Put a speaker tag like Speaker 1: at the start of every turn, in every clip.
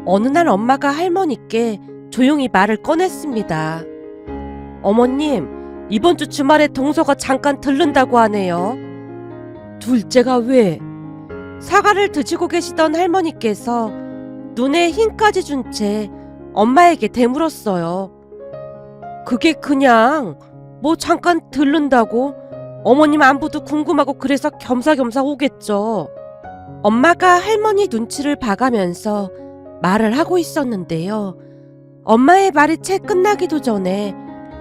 Speaker 1: 어느 날 엄마가 할머니께 조용히 말을 꺼냈습니다. 어머님, 이번 주 주말에 동서가 잠깐 들른다고 하네요. 둘째가 왜? 사과를 드시고 계시던 할머니께서 눈에 힘까지 준 채 엄마에게 되물었어요. 그게 그냥 뭐 잠깐 들른다고 어머님 안부도 궁금하고 그래서 겸사겸사 오겠죠. 엄마가 할머니 눈치를 봐가면서 말을 하고 있었는데요. 엄마의 말이 채 끝나기도 전에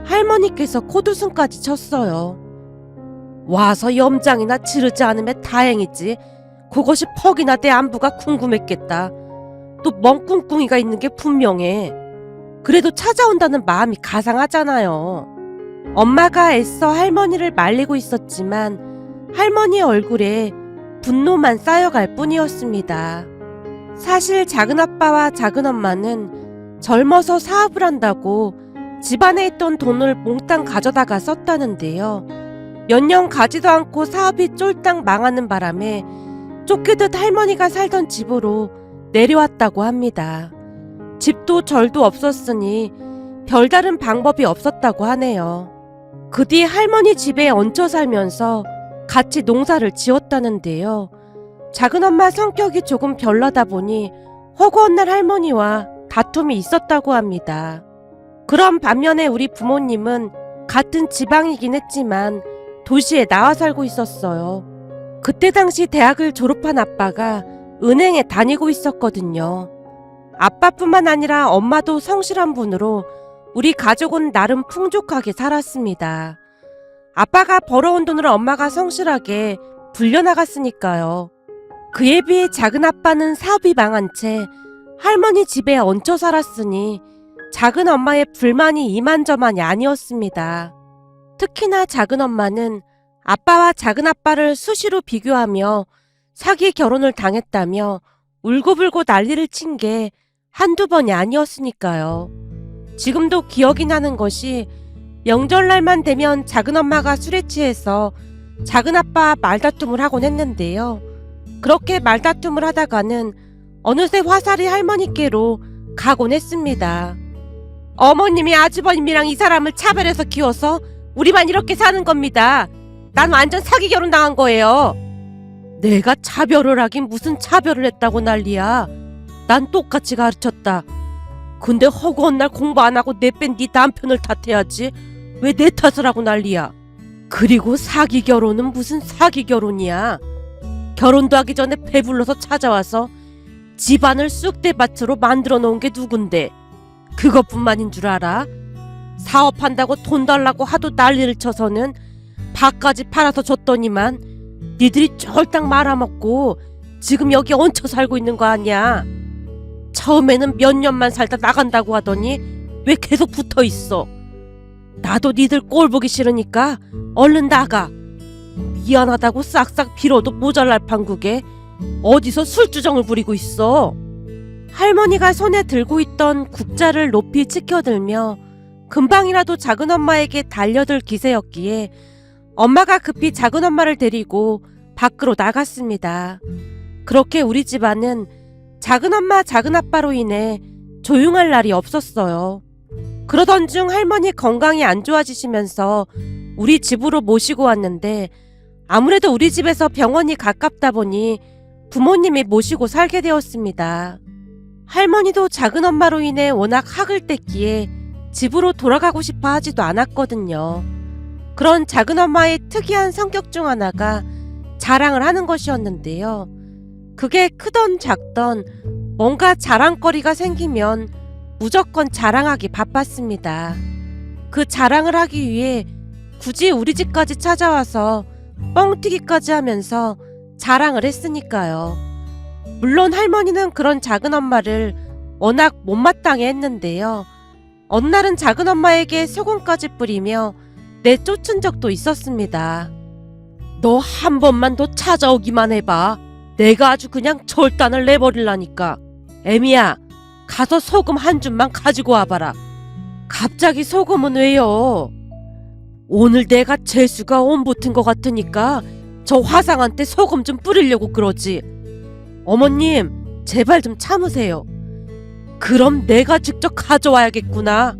Speaker 1: 할머니께서 콧웃음까지 쳤어요. 와서 염장이나 지르지 않으면 다행이지. 그것이 퍽이나 내 안부가 궁금했겠다. 또 멍꿍꿍이가 있는 게 분명해. 그래도 찾아온다는 마음이 가상하잖아요. 엄마가 애써 할머니를 말리고 있었지만 할머니 얼굴에 분노만 쌓여갈 뿐이었습니다. 사실 작은아빠와 작은엄마는 젊어서 사업을 한다고 집안에 있던 돈을 몽땅 가져다가 썼다는데요. 몇 년 가지도 않고 사업이 쫄딱 망하는 바람에 쫓기듯 할머니가 살던 집으로 내려왔다고 합니다. 집도 절도 없었으니 별다른 방법이 없었다고 하네요. 그 뒤 할머니 집에 얹혀 살면서 같이 농사를 지었다는데요. 작은엄마 성격이 조금 별나다 보니 허구한 날 할머니와 다툼이 있었다고 합니다. 그런 반면에 우리 부모님은 같은 지방이긴 했지만 도시에 나와 살고 있었어요. 그때 당시 대학을 졸업한 아빠가 은행에 다니고 있었거든요. 아빠뿐만 아니라 엄마도 성실한 분으로 우리 가족은 나름 풍족하게 살았습니다. 아빠가 벌어온 돈을 엄마가 성실하게 불려나갔으니까요. 그에 비해 작은아빠는 사업이 망한 채 할머니 집에 얹혀 살았으니 작은엄마의 불만이 이만저만이 아니었습니다. 특히나 작은엄마는 아빠와 작은아빠를 수시로 비교하며 사기 결혼을 당했다며 울고불고 난리를 친 게 한두 번이 아니었으니까요. 지금도 기억이 나는 것이 명절날만 되면 작은엄마가 술에 취해서 작은아빠 말다툼을 하곤 했는데요. 그렇게 말다툼을 하다가는 어느새 화살이 할머니께로 가곤 했습니다. 어머님이 아주버님이랑 이 사람을 차별해서 키워서 우리만 이렇게 사는 겁니다. 난 완전 사기 결혼 당한 거예요. 내가 차별을 하긴 무슨 차별을 했다고 난리야. 난 똑같이 가르쳤다. 근데 허구한 날 공부 안 하고 내뺀 네 남편을 탓해야지. 왜 내 탓을 하고 난리야. 그리고 사기 결혼은 무슨 사기 결혼이야. 결혼도 하기 전에 배불러서 찾아와서 집안을 쑥대밭으로 만들어 놓은 게 누군데 그것뿐만인 줄 알아? 사업한다고 돈 달라고 하도 난리를 쳐서는 밭까지 팔아서 줬더니만 니들이 쫄딱 말아먹고 지금 여기 얹혀 살고 있는 거 아니야. 처음에는 몇 년만 살다 나간다고 하더니 왜 계속 붙어 있어. 나도 니들 꼴 보기 싫으니까 얼른 나가. 미안하다고 싹싹 빌어도 모자랄 판국에 어디서 술주정을 부리고 있어. 할머니가 손에 들고 있던 국자를 높이 치켜들며 금방이라도 작은엄마에게 달려들 기세였기에 엄마가 급히 작은엄마를 데리고 밖으로 나갔습니다. 그렇게 우리 집안은 작은엄마 작은아빠로 인해 조용할 날이 없었어요. 그러던 중 할머니 건강이 안 좋아지시면서 우리 집으로 모시고 왔는데 아무래도 우리 집에서 병원이 가깝다 보니 부모님이 모시고 살게 되었습니다. 할머니도 작은엄마로 인해 워낙 학을 뗐기에 집으로 돌아가고 싶어 하지도 않았거든요. 그런 작은엄마의 특이한 성격 중 하나가 자랑을 하는 것이었는데요. 그게 크던 작던 뭔가 자랑거리가 생기면 무조건 자랑하기 바빴습니다. 그 자랑을 하기 위해 굳이 우리 집까지 찾아와서 뻥튀기까지 하면서 자랑을 했으니까요. 물론 할머니는 그런 작은엄마를 워낙 못마땅해 했는데요. 어느 날은 작은엄마에게 소금까지 뿌리며 내쫓은 적도 있었습니다. 너 한 번만 더 찾아오기만 해봐. 내가 아주 그냥 절단을 내버릴라니까. 애미야, 가서 소금 한 줌만 가지고 와봐라. 갑자기 소금은 왜요? 오늘 내가 재수가 온 붙은 것 같으니까 저 화상한테 소금 좀 뿌리려고 그러지. 어머님, 제발 좀 참으세요. 그럼 내가 직접 가져와야겠구나.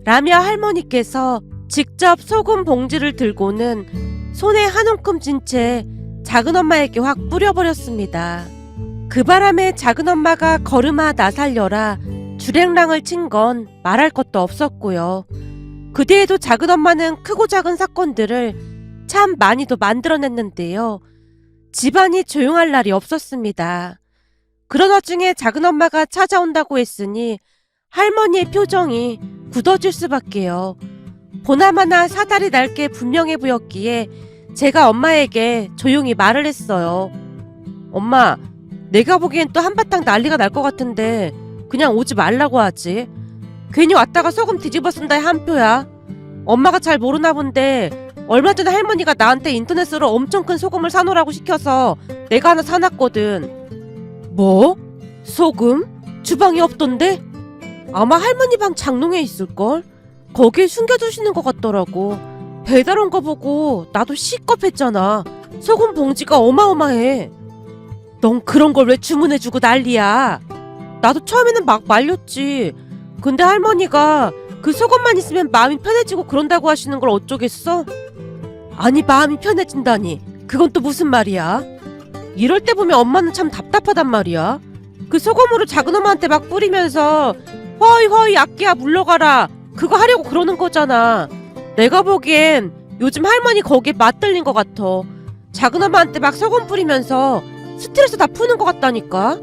Speaker 1: 라며 할머니께서 직접 소금 봉지를 들고는 손에 한 움큼 쥔 채 작은엄마에게 확 뿌려버렸습니다. 그 바람에 작은엄마가 걸음아 나 살려라 주랭랑을 친 건 말할 것도 없었고요. 그 뒤에도 작은엄마는 크고 작은 사건들을 참 많이도 만들어냈는데요. 집안이 조용할 날이 없었습니다. 그런 와중에 작은엄마가 찾아온다고 했으니 할머니의 표정이 굳어질 수밖에요. 보나마나 사다리 날게 분명해 보였기에 제가 엄마에게 조용히 말을 했어요. 엄마, 내가 보기엔 또 한바탕 난리가 날 것 같은데 그냥 오지 말라고 하지. 괜히 왔다가 소금 뒤집어 쓴다에 한 표야. 엄마가 잘 모르나 본데 얼마 전에 할머니가 나한테 인터넷으로 엄청 큰 소금을 사놓으라고 시켜서 내가 하나 사놨거든. 뭐? 소금? 주방에 없던데? 아마 할머니 방 장롱에 있을걸? 거기에 숨겨두시는 것 같더라고. 배달 온 거 보고 나도 시겁했잖아. 소금 봉지가 어마어마해. 넌 그런 걸 왜 주문해주고 난리야. 나도 처음에는 막 말렸지. 근데 할머니가 그 소금만 있으면 마음이 편해지고 그런다고 하시는 걸 어쩌겠어? 아니 마음이 편해진다니 그건 또 무슨 말이야? 이럴 때 보면 엄마는 참 답답하단 말이야. 그 소금으로 작은엄마한테 막 뿌리면서 허이 악기야 물러가라 그거 하려고 그러는 거잖아. 내가 보기엔 요즘 할머니 거기에 맞들린 것 같아. 작은엄마한테 막 소금 뿌리면서 스트레스 다 푸는 것 같다니까.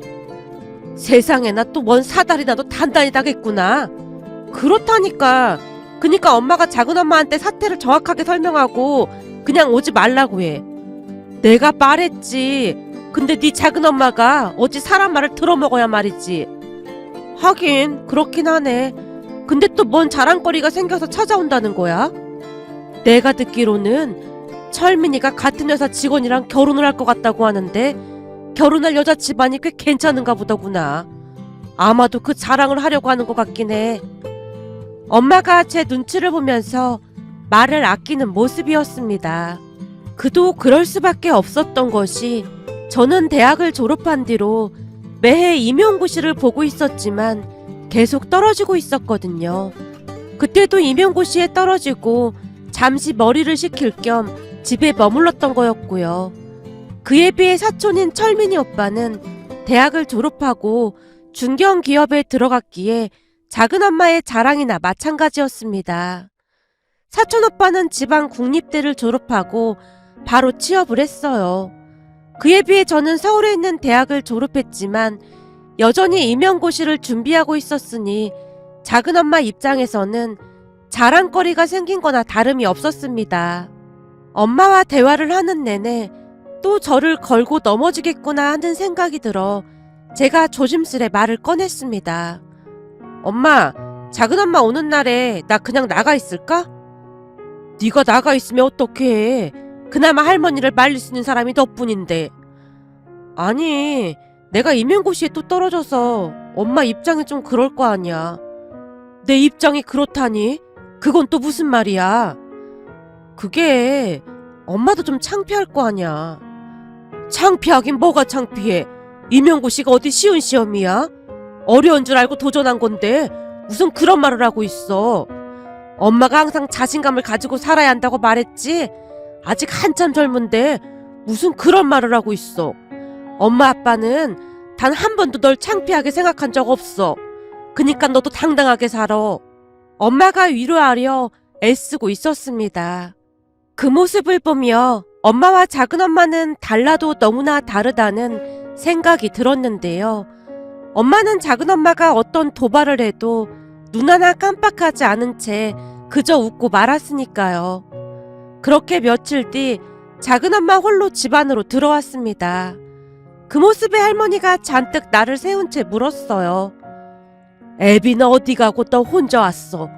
Speaker 1: 세상에나 또 뭔 사다리나 도 단단히 다겠구나. 그렇다니까. 그니까 엄마가 작은엄마한테 사태를 정확하게 설명하고 그냥 오지 말라고 해. 내가 말했지. 근데 네 작은엄마가 어찌 사람 말을 들어먹어야 말이지. 하긴 그렇긴 하네. 근데 또 뭔 자랑거리가 생겨서 찾아온다는 거야? 내가 듣기로는 철민이가 같은 회사 직원이랑 결혼을 할 것 같다고 하는데 결혼할 여자 집안이 꽤 괜찮은가 보더구나. 아마도 그 자랑을 하려고 하는 것 같긴 해. 엄마가 제 눈치를 보면서 말을 아끼는 모습이었습니다. 그도 그럴 수밖에 없었던 것이 저는 대학을 졸업한 뒤로 매해 임용고시를 보고 있었지만 계속 떨어지고 있었거든요. 그때도 임용고시에 떨어지고 잠시 머리를 식힐 겸 집에 머물렀던 거였고요. 그에 비해 사촌인 철민이 오빠는 대학을 졸업하고 중견기업에 들어갔기에 작은엄마의 자랑이나 마찬가지였습니다. 사촌 오빠는 지방 국립대를 졸업하고 바로 취업을 했어요. 그에 비해 저는 서울에 있는 대학을 졸업했지만 여전히 임용고시를 준비하고 있었으니 작은엄마 입장에서는 자랑거리가 생긴 거나 다름이 없었습니다. 엄마와 대화를 하는 내내 또 저를 걸고 넘어지겠구나 하는 생각이 들어 제가 조심스레 말을 꺼냈습니다. 엄마, 작은엄마 오는 날에 나 그냥 나가 있을까? 네가 나가 있으면 어떡해. 그나마 할머니를 말릴 수 있는 사람이 너뿐인데. 아니, 내가 임용고시에 또 떨어져서 엄마 입장이 좀 그럴 거 아니야. 내 입장이 그렇다니? 그건 또 무슨 말이야? 그게 엄마도 좀 창피할 거 아니야. 창피하긴 뭐가 창피해. 임용고시가 어디 쉬운 시험이야? 어려운 줄 알고 도전한 건데 무슨 그런 말을 하고 있어. 엄마가 항상 자신감을 가지고 살아야 한다고 말했지. 아직 한참 젊은데 무슨 그런 말을 하고 있어. 엄마 아빠는 단 한 번도 널 창피하게 생각한 적 없어. 그니까 너도 당당하게 살아. 엄마가 위로하려 애쓰고 있었습니다. 그 모습을 보며 엄마와 작은엄마는 달라도 너무나 다르다는 생각이 들었는데요. 엄마는 작은엄마가 어떤 도발을 해도 눈 하나 깜빡하지 않은 채 그저 웃고 말았으니까요. 그렇게 며칠 뒤 작은엄마 홀로 집 안으로 들어왔습니다. 그 모습에 할머니가 잔뜩 나를 세운 채 물었어요. 애비는 어디 가고 너 혼자 왔어?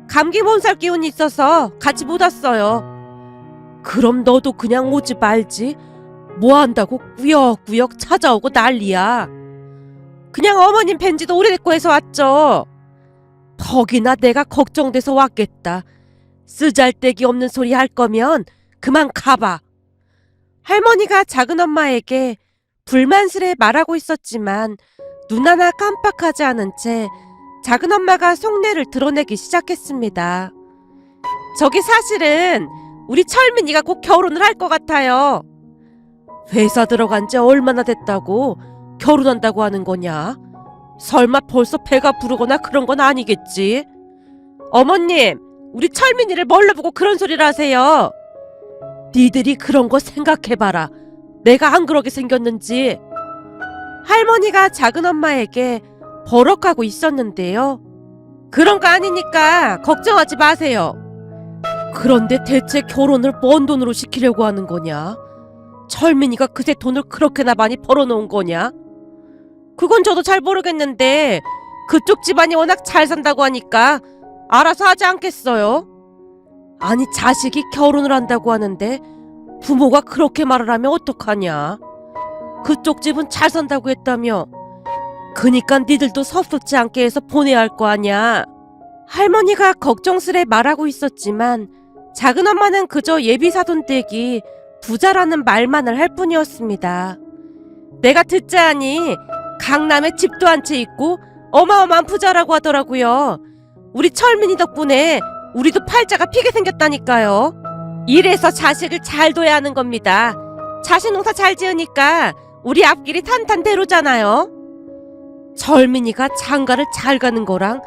Speaker 1: 감기 몸살 기운이 있어서 같이 못 왔어요. 그럼 너도 그냥 오지 말지. 뭐 한다고 꾸역꾸역 찾아오고 난리야. 그냥 어머님 뵌지도 오래됐고 해서 왔죠. 덕이나 내가 걱정돼서 왔겠다. 쓰잘데기 없는 소리 할 거면 그만 가봐. 할머니가 작은엄마에게 불만스레 말하고 있었지만 눈 하나 깜빡하지 않은 채 작은엄마가 속내를 드러내기 시작했습니다. 저기 사실은 우리 철민이가 곧 결혼을 할 것 같아요. 회사 들어간 지 얼마나 됐다고 결혼한다고 하는 거냐? 설마 벌써 배가 부르거나 그런 건 아니겠지? 어머님, 우리 철민이를 뭘로 보고 그런 소리를 하세요? 니들이 그런 거 생각해봐라. 내가 안 그러게 생겼는지. 할머니가 작은엄마에게 버럭하고 있었는데요. 그런 거 아니니까 걱정하지 마세요. 그런데 대체 결혼을 뭔 돈으로 시키려고 하는 거냐? 철민이가 그새 돈을 그렇게나 많이 벌어놓은 거냐? 그건 저도 잘 모르겠는데 그쪽 집안이 워낙 잘 산다고 하니까 알아서 하지 않겠어요? 아니, 자식이 결혼을 한다고 하는데 부모가 그렇게 말을 하면 어떡하냐? 그쪽 집은 잘 산다고 했다며. 그니까 니들도 섭섭지 않게 해서 보내야 할 거 아냐? 할머니가 걱정스레 말하고 있었지만 작은엄마는 그저 예비사돈 댁이 부자라는 말만을 할 뿐이었습니다. 내가 듣자 하니 강남에 집도 한 채 있고 어마어마한 부자라고 하더라고요. 우리 철민이 덕분에 우리도 팔자가 피게 생겼다니까요. 이래서 자식을 잘 둬야 하는 겁니다. 자식 농사 잘 지으니까 우리 앞길이 탄탄대로잖아요. 철민이가 장가를 잘 가는 거랑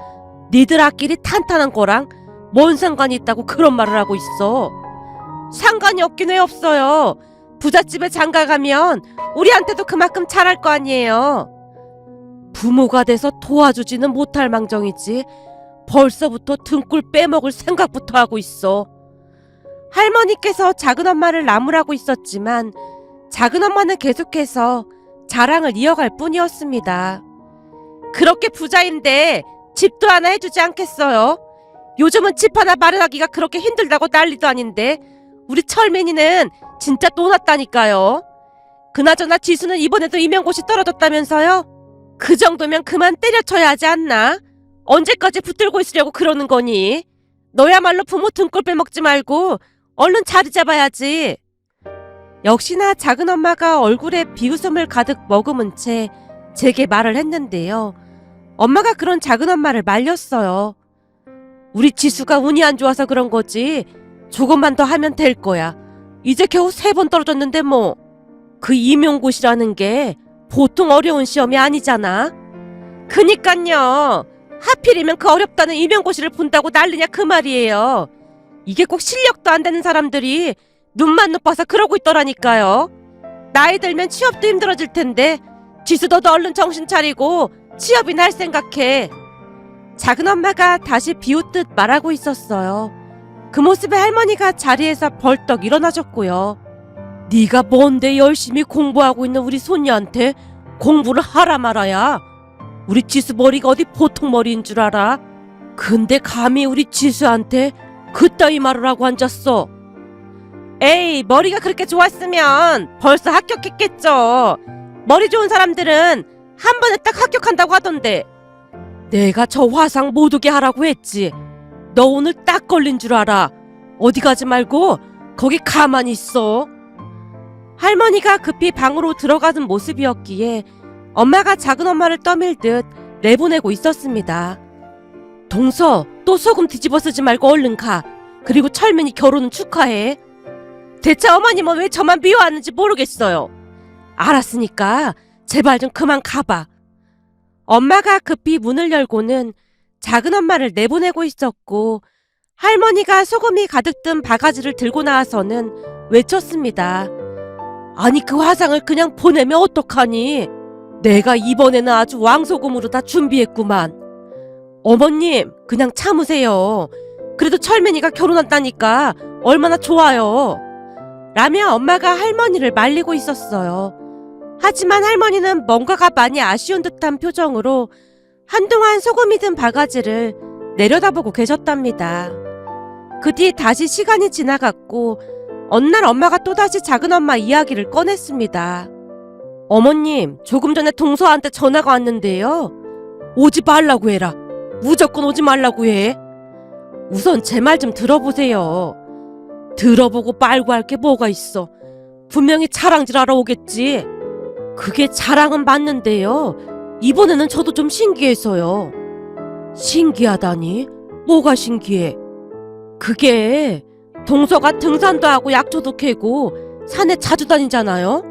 Speaker 1: 니들 앞길이 탄탄한 거랑 뭔 상관이 있다고 그런 말을 하고 있어. 상관이 없긴 왜 없어요. 부잣집에 장가 가면 우리한테도 그만큼 잘할 거 아니에요. 부모가 돼서 도와주지는 못할 망정이지 벌써부터 등골 빼먹을 생각부터 하고 있어. 할머니께서 작은엄마를 나무라고 있었지만 작은엄마는 계속해서 자랑을 이어갈 뿐이었습니다. 그렇게 부자인데 집도 하나 해주지 않겠어요? 요즘은 집 하나 마련하기가 그렇게 힘들다고 난리도 아닌데 우리 철민이는 진짜 또 났다니까요. 그나저나 지수는 이번에도 임용고시 떨어졌다면서요? 그 정도면 그만 때려쳐야 하지 않나? 언제까지 붙들고 있으려고 그러는 거니? 너야말로 부모 등골 빼먹지 말고 얼른 자리 잡아야지. 역시나 작은엄마가 얼굴에 비웃음을 가득 머금은 채 제게 말을 했는데요. 엄마가 그런 작은엄마를 말렸어요. 우리 지수가 운이 안 좋아서 그런 거지 조금만 더 하면 될 거야. 이제 겨우 3번 떨어졌는데 뭐. 그 임용고시라는 게 보통 어려운 시험이 아니잖아. 그니깐요. 하필이면 그 어렵다는 임용고시를 본다고 난리냐 그 말이에요. 이게 꼭 실력도 안 되는 사람들이 눈만 높아서 그러고 있더라니까요. 나이 들면 취업도 힘들어질 텐데 지수 너도 얼른 정신 차리고 취업이나 할 생각해. 작은엄마가 다시 비웃듯 말하고 있었어요. 그 모습에 할머니가 자리에서 벌떡 일어나셨고요. 네가 뭔데 열심히 공부하고 있는 우리 손녀한테 공부를 하라 말아야. 우리 지수 머리가 어디 보통 머리인 줄 알아? 근데 감히 우리 지수한테 그따위 말을 하고 앉았어. 에이, 머리가 그렇게 좋았으면 벌써 합격했겠죠. 머리 좋은 사람들은 한 번에 딱 합격한다고 하던데. 내가 저 화상 못 오게 하라고 했지. 너 오늘 딱 걸린 줄 알아. 어디 가지 말고 거기 가만히 있어. 할머니가 급히 방으로 들어가는 모습이었기에 엄마가 작은엄마를 떠밀듯 내보내고 있었습니다. 동서, 또 소금 뒤집어 쓰지 말고 얼른 가. 그리고 철민이 결혼은 축하해. 대체 어머님은 왜 저만 미워하는지 모르겠어요. 알았으니까 제발 좀 그만 가봐. 엄마가 급히 문을 열고는 작은엄마를 내보내고 있었고 할머니가 소금이 가득 든 바가지를 들고 나와서는 외쳤습니다. 아니, 그 화상을 그냥 보내면 어떡하니? 내가 이번에는 아주 왕소금으로 다 준비했구만. 어머님, 그냥 참으세요. 그래도 철민이가 결혼한다니까 얼마나 좋아요. 라며 엄마가 할머니를 말리고 있었어요. 하지만 할머니는 뭔가가 많이 아쉬운 듯한 표정으로 한동안 소금이 든 바가지를 내려다보고 계셨답니다. 그 뒤 다시 시간이 지나갔고 어느 날 엄마가 또다시 작은엄마 이야기를 꺼냈습니다. 어머님, 조금 전에 동서한테 전화가 왔는데요. 오지 말라고 해라. 무조건 오지 말라고 해. 우선 제 말 좀 들어보세요. 들어보고 말고 할 게 뭐가 있어. 분명히 자랑질하러 오겠지. 그게 자랑은 맞는데요. 이번에는 저도 좀 신기해서요. 신기하다니? 뭐가 신기해? 그게 동서가 등산도 하고 약초도 캐고 산에 자주 다니잖아요?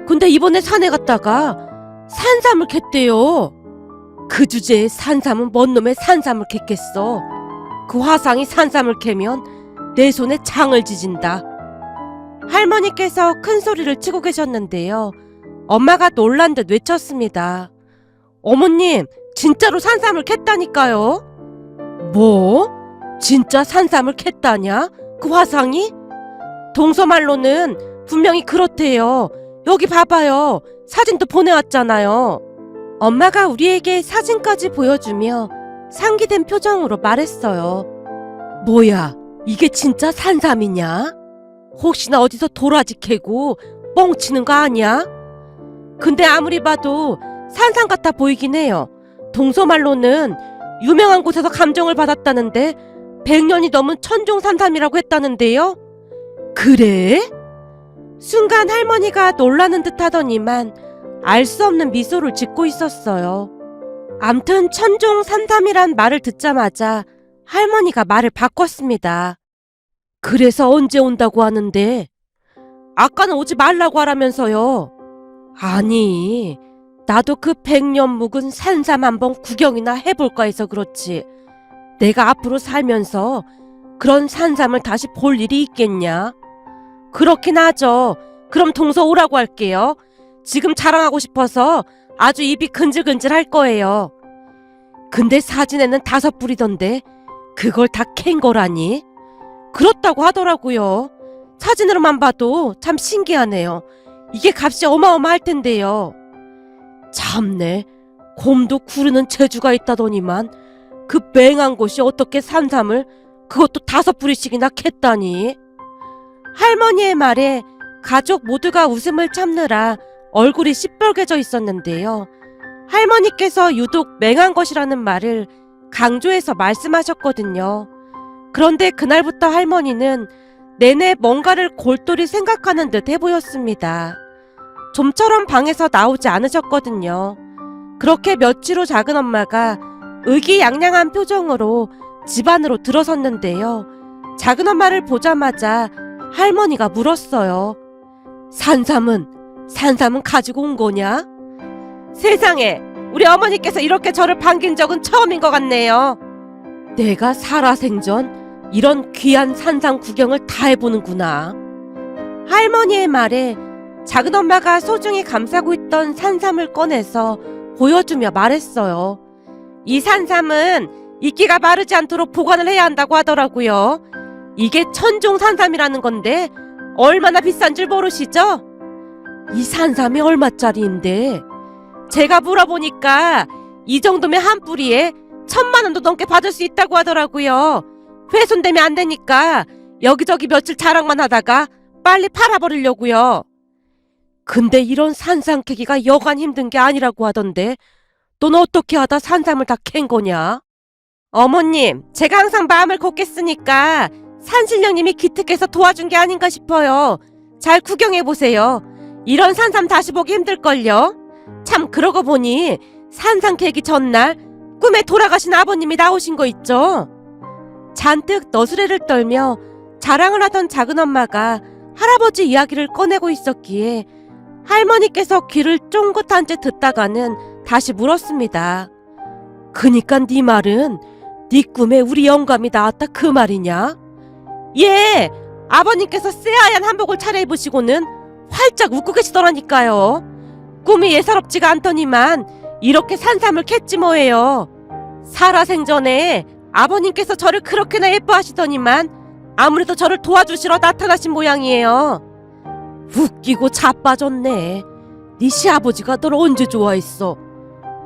Speaker 1: 근데 이번에 산에 갔다가 산삼을 캤대요. 그 주제에 산삼은 뭔 놈의 산삼을 캤겠어. 그 화상이 산삼을 캐면 내 손에 장을 지진다. 할머니께서 큰 소리를 치고 계셨는데요. 엄마가 놀란 듯 외쳤습니다. 어머님, 진짜로 산삼을 캤다니까요. 뭐? 진짜 산삼을 캤다냐? 그 화상이? 동서말로는 분명히 그렇대요. 여기 봐봐요. 사진도 보내왔잖아요. 엄마가 우리에게 사진까지 보여주며 상기된 표정으로 말했어요. 뭐야, 이게 진짜 산삼이냐? 혹시나 어디서 도라지 캐고 뻥치는 거 아니야? 근데 아무리 봐도 산삼 같아 보이긴 해요. 동서말로는 유명한 곳에서 감정을 받았다는데 100년이 넘은 천종산삼이라고 했다는데요. 그래? 순간 할머니가 놀라는 듯 하더니만 알 수 없는 미소를 짓고 있었어요. 암튼 천종산삼이란 말을 듣자마자 할머니가 말을 바꿨습니다. 그래서 언제 온다고 하는데? 아까는 오지 말라고 하라면서요. 아니, 나도 그 100년 묵은 산삼 한번 구경이나 해볼까 해서 그렇지. 내가 앞으로 살면서 그런 산삼을 다시 볼 일이 있겠냐? 그렇긴 하죠. 그럼 동서 오라고 할게요. 지금 자랑하고 싶어서 아주 입이 근질근질 할 거예요. 근데 사진에는 5뿌리던데 그걸 다 캔 거라니? 그렇다고 하더라고요. 사진으로만 봐도 참 신기하네요. 이게 값이 어마어마할 텐데요. 참네, 곰도 구르는 재주가 있다더니만 그 맹한 곳이 어떻게 산삼을 그것도 5뿌리씩이나 캤다니. 할머니의 말에 가족 모두가 웃음을 참느라 얼굴이 시뻘개져 있었는데요. 할머니께서 유독 맹한 것이라는 말을 강조해서 말씀하셨거든요. 그런데 그날부터 할머니는 내내 뭔가를 골똘히 생각하는 듯 해보였습니다. 좀처럼 방에서 나오지 않으셨거든요. 그렇게 며칠 후 작은엄마가 의기양양한 표정으로 집 안으로 들어섰는데요. 작은엄마를 보자마자 할머니가 물었어요. 산삼은 가지고 온 거냐? 세상에, 우리 어머니께서 이렇게 저를 반긴 적은 처음인 것 같네요. 내가 살아생전 이런 귀한 산삼 구경을 다 해보는구나. 할머니의 말에 작은엄마가 소중히 감싸고 있던 산삼을 꺼내서 보여주며 말했어요. 이 산삼은 이끼가 마르지 않도록 보관을 해야 한다고 하더라고요. 이게 천종산삼이라는 건데 얼마나 비싼 줄 모르시죠? 이 산삼이 얼마짜리인데? 제가 물어보니까 이 정도면 한 뿌리에 1000만 원도 넘게 받을 수 있다고 하더라고요. 훼손되면 안 되니까 여기저기 며칠 자랑만 하다가 빨리 팔아버리려고요. 근데 이런 산삼 캐기가 여간 힘든 게 아니라고 하던데 넌 어떻게 하다 산삼을 다 캔 거냐? 어머님, 제가 항상 마음을 곱겠으니까 산신령님이 기특해서 도와준 게 아닌가 싶어요. 잘 구경해보세요. 이런 산삼 다시 보기 힘들걸요? 참, 그러고 보니 산삼 캐기 전날 꿈에 돌아가신 아버님이 나오신 거 있죠? 잔뜩 너스레를 떨며 자랑을 하던 작은엄마가 할아버지 이야기를 꺼내고 있었기에 할머니께서 귀를 쫑긋한 채 듣다가는 다시 물었습니다. 그니까 네 말은 네 꿈에 우리 영감이 나왔다 그 말이냐? 예, 아버님께서 새하얀 한복을 차려입으시고는 활짝 웃고 계시더라니까요. 꿈이 예사롭지가 않더니만 이렇게 산삼을 캤지 뭐예요. 살아생전에 아버님께서 저를 그렇게나 예뻐하시더니만 아무래도 저를 도와주시러 나타나신 모양이에요. 웃기고 자빠졌네. 네 시아버지가 널 언제 좋아했어?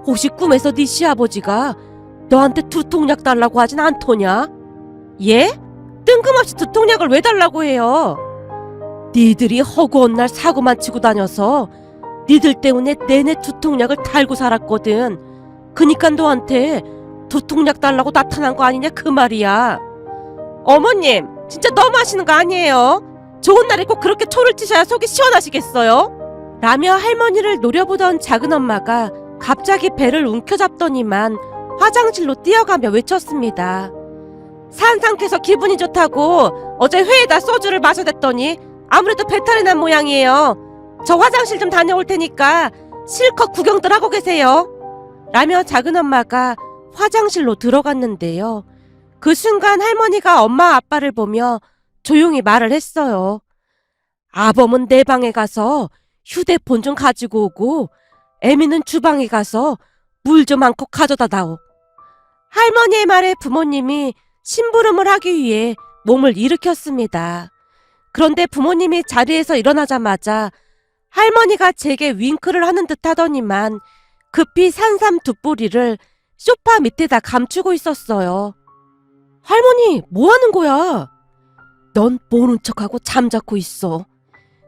Speaker 1: 혹시 꿈에서 네 시아버지가 너한테 두통약 달라고 하진 않더냐? 예? 뜬금없이 두통약을 왜 달라고 해요? 니들이 허구한 날 사고만 치고 다녀서 니들 때문에 내내 두통약을 달고 살았거든. 그니까 너한테 두통약 달라고 나타난 거 아니냐 그 말이야. 어머님, 진짜 너무 하시는 거 아니에요? 좋은 날에 꼭 그렇게 초를 치셔야 속이 시원하시겠어요? 라며 할머니를 노려보던 작은엄마가 갑자기 배를 움켜잡더니만 화장실로 뛰어가며 외쳤습니다. 산삼캐서 기분이 좋다고 어제 회에다 소주를 마셔댔더니 아무래도 배탈이 난 모양이에요. 저 화장실 좀 다녀올 테니까 실컷 구경들 하고 계세요. 라며 작은엄마가 화장실로 들어갔는데요. 그 순간 할머니가 엄마 아빠를 보며 조용히 말을 했어요. 아범은 내 방에 가서 휴대폰 좀 가지고 오고 애미는 주방에 가서 물 좀 한 컵 가져다 다오. 할머니의 말에 부모님이 심부름을 하기 위해 몸을 일으켰습니다. 그런데 부모님이 자리에서 일어나자마자 할머니가 제게 윙크를 하는 듯 하더니만 급히 산삼 두 뿌리를 소파 밑에다 감추고 있었어요. 할머니, 뭐 하는 거야? 넌 모른 척하고 잠자코 있어.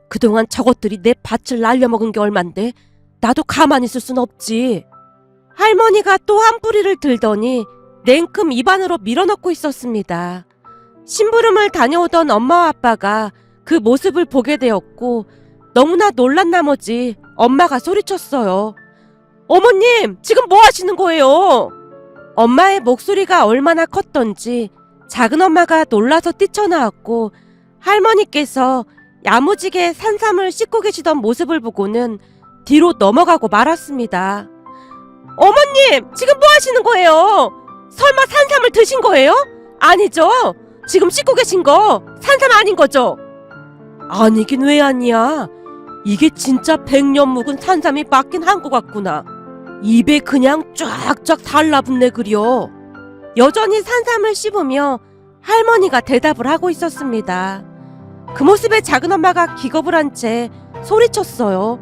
Speaker 1: 그동안 저것들이 내 밭을 날려먹은 게 얼만데 나도 가만히 있을 순 없지. 할머니가 또 한 뿌리를 들더니 냉큼 입안으로 밀어넣고 있었습니다. 심부름을 다녀오던 엄마와 아빠가 그 모습을 보게 되었고 너무나 놀란 나머지 엄마가 소리쳤어요. 어머님, 지금 뭐 하시는 거예요? 엄마의 목소리가 얼마나 컸던지 작은엄마가 놀라서 뛰쳐나왔고 할머니께서 야무지게 산삼을 씻고 계시던 모습을 보고는 뒤로 넘어가고 말았습니다. 어머님, 지금 뭐 하시는 거예요? 설마 산삼을 드신 거예요? 아니죠? 지금 씻고 계신 거 산삼 아닌 거죠? 아니긴 왜 아니야. 이게 진짜 100년 묵은 산삼이 맞긴 한 것 같구나. 입에 그냥 쫙쫙 달라붙네 그려. 여전히 산삼을 씹으며 할머니가 대답을 하고 있었습니다. 그 모습에 작은엄마가 기겁을 한 채 소리쳤어요.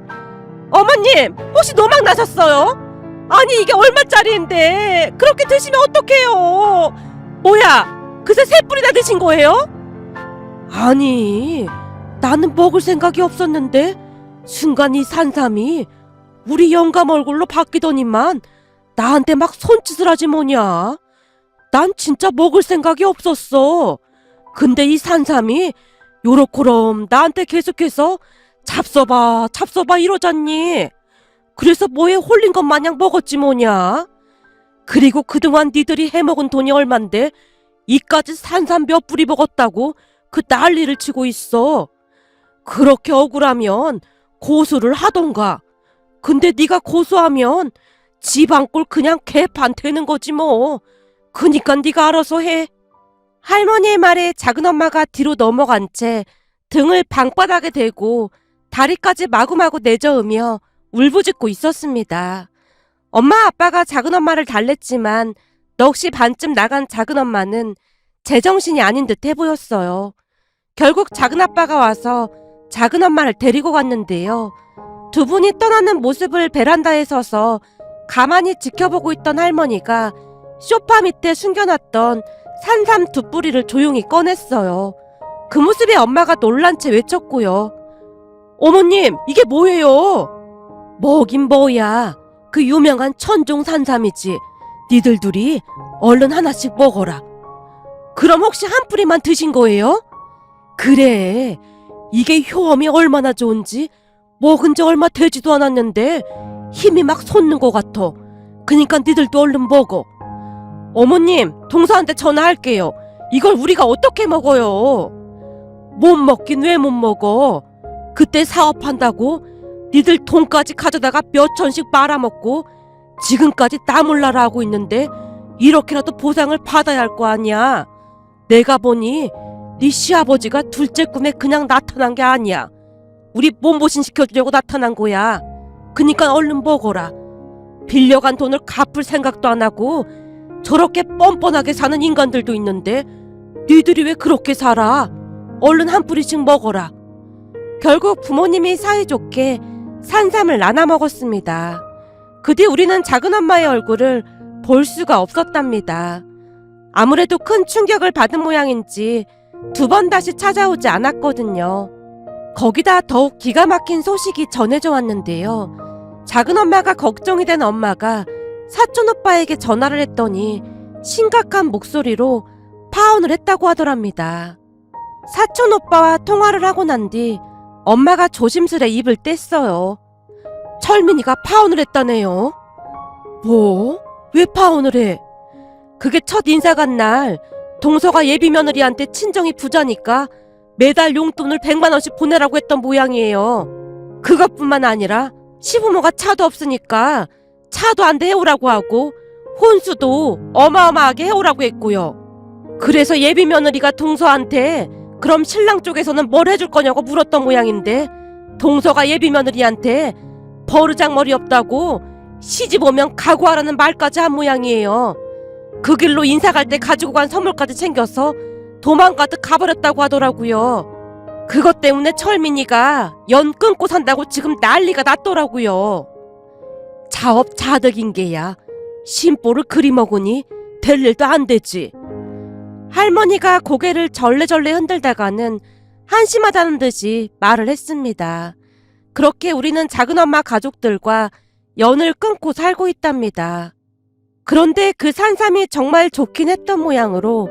Speaker 1: 어머님, 혹시 노막 나셨어요? 아니 이게 얼마짜리인데 그렇게 드시면 어떡해요? 뭐야, 그새 3뿌리나 드신 거예요? 아니, 나는 먹을 생각이 없었는데 순간 이 산삼이 우리 영감 얼굴로 바뀌더니만 나한테 막 손짓을 하지 뭐냐. 난 진짜 먹을 생각이 없었어. 근데 이 산삼이 요렇게럼 나한테 계속해서 잡숴봐 잡숴봐 이러잖니. 그래서 뭐에 홀린 것 마냥 먹었지 뭐냐. 그리고 그동안 니들이 해먹은 돈이 얼만데 이까지 산삼 몇 뿌리 먹었다고 그 난리를 치고 있어. 그렇게 억울하면 고소를 하던가. 근데 네가 고소하면 지방골 그냥 개판 되는 거지 뭐. 그니까 네가 알아서 해. 할머니의 말에 작은엄마가 뒤로 넘어간 채 등을 방바닥에 대고 다리까지 마구마구 내저으며 울부짖고 있었습니다. 엄마 아빠가 작은엄마를 달랬지만 넋이 반쯤 나간 작은엄마는 제정신이 아닌 듯 해보였어요. 결국 작은아빠가 와서 작은엄마를 데리고 갔는데요. 두 분이 떠나는 모습을 베란다에 서서 가만히 지켜보고 있던 할머니가 소파 밑에 숨겨놨던 산삼 두 뿌리를 조용히 꺼냈어요. 그 모습에 엄마가 놀란 채 외쳤고요. 어머님, 이게 뭐예요? 뭐긴 뭐야. 그 유명한 천종 산삼이지. 니들 둘이 얼른 하나씩 먹어라. 그럼 혹시 한 뿌리만 드신 거예요? 그래. 이게 효험이 얼마나 좋은지 먹은 지 얼마 되지도 않았는데 힘이 막 솟는 것 같아. 그니까 니들도 얼른 먹어. 어머님, 동서한테 전화할게요. 이걸 우리가 어떻게 먹어요? 못 먹긴 왜 못 먹어. 그때 사업한다고 니들 돈까지 가져다가 몇 천씩 빨아먹고 지금까지 나몰라라 하고 있는데 이렇게라도 보상을 받아야 할 거 아니야. 내가 보니 네 시아버지가 둘째 꿈에 그냥 나타난 게 아니야. 우리 몸보신 시켜주려고 나타난 거야. 그니까 얼른 먹어라. 빌려간 돈을 갚을 생각도 안 하고 저렇게 뻔뻔하게 사는 인간들도 있는데 니들이 왜 그렇게 살아? 얼른 한 뿌리씩 먹어라. 결국 부모님이 사이좋게 산삼을 나눠 먹었습니다. 그 뒤 우리는 작은엄마의 얼굴을 볼 수가 없었답니다. 아무래도 큰 충격을 받은 모양인지 2번 다시 찾아오지 않았거든요. 거기다 더욱 기가 막힌 소식이 전해져 왔는데요. 작은엄마가 걱정이 된 엄마가 사촌오빠에게 전화를 했더니 심각한 목소리로 파혼을 했다고 하더랍니다. 사촌오빠와 통화를 하고 난 뒤 엄마가 조심스레 입을 뗐어요. 철민이가 파혼을 했다네요. 뭐? 왜 파혼을 해? 그게 첫 인사 간 날 동서가 예비 며느리한테 친정이 부자니까 매달 용돈을 100만 원씩 보내라고 했던 모양이에요. 그것뿐만 아니라 시부모가 차도 없으니까 차도 안 돼 해오라고 하고 혼수도 어마어마하게 해오라고 했고요. 그래서 예비 며느리가 동서한테 그럼 신랑 쪽에서는 뭘 해줄 거냐고 물었던 모양인데 동서가 예비 며느리한테 버르장머리 없다고 시집 오면 각오하라는 말까지 한 모양이에요. 그 길로 인사 갈 때 가지고 간 선물까지 챙겨서 도망가듯 가버렸다고 하더라고요. 그것 때문에 철민이가 연 끊고 산다고 지금 난리가 났더라고요. 자업자득인 게야 심보를 그리 먹으니 될 일도 안 되지. 할머니가 고개를 절레절레 흔들다가는 한심하다는 듯이 말을 했습니다. 그렇게 우리는 작은엄마 가족들과 연을 끊고 살고 있답니다. 그런데 그 산삼이 정말 좋긴 했던 모양으로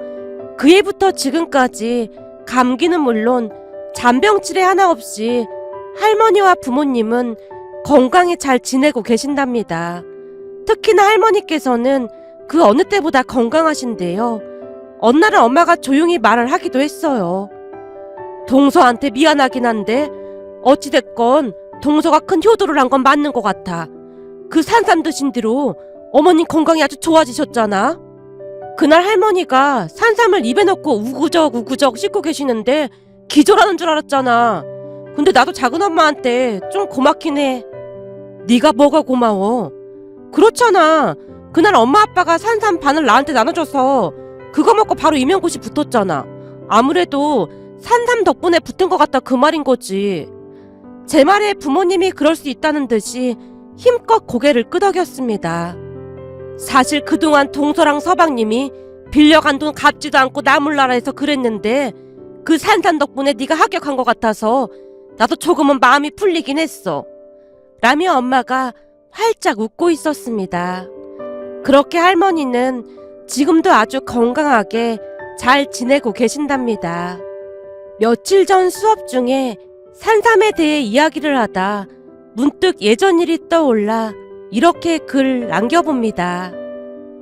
Speaker 1: 그 해부터 지금까지 감기는 물론 잔병치레 하나 없이 할머니와 부모님은 건강히 잘 지내고 계신답니다. 특히나 할머니께서는 그 어느 때보다 건강하신데요. 어느 날은 엄마가 조용히 말을 하기도 했어요. 동서한테 미안하긴 한데 어찌됐건 동서가 큰 효도를 한 건 맞는 것 같아. 그 산삼 드신 뒤로 어머님 건강이 아주 좋아지셨잖아. 그날 할머니가 산삼을 입에 넣고 우구적 씹고 계시는데 기절하는 줄 알았잖아. 근데 나도 작은엄마한테 좀 고맙긴 해. 네가 뭐가 고마워? 그렇잖아. 그날 엄마 아빠가 산삼 반을 나한테 나눠줘서 그거 먹고 바로 이명고시 붙었잖아. 아무래도 산삼 덕분에 붙은 것 같다 그 말인 거지. 제 말에 부모님이 그럴 수 있다는 듯이 힘껏 고개를 끄덕였습니다. 사실 그동안 동서랑 서방님이 빌려간 돈 갚지도 않고 나몰라라 해서 그랬는데 그 산삼 덕분에 네가 합격한 것 같아서 나도 조금은 마음이 풀리긴 했어. 라며 엄마가 활짝 웃고 있었습니다. 그렇게 할머니는 지금도 아주 건강하게 잘 지내고 계신답니다. 며칠 전 수업 중에 산삼에 대해 이야기를 하다 문득 예전 일이 떠올라 이렇게 글 남겨봅니다.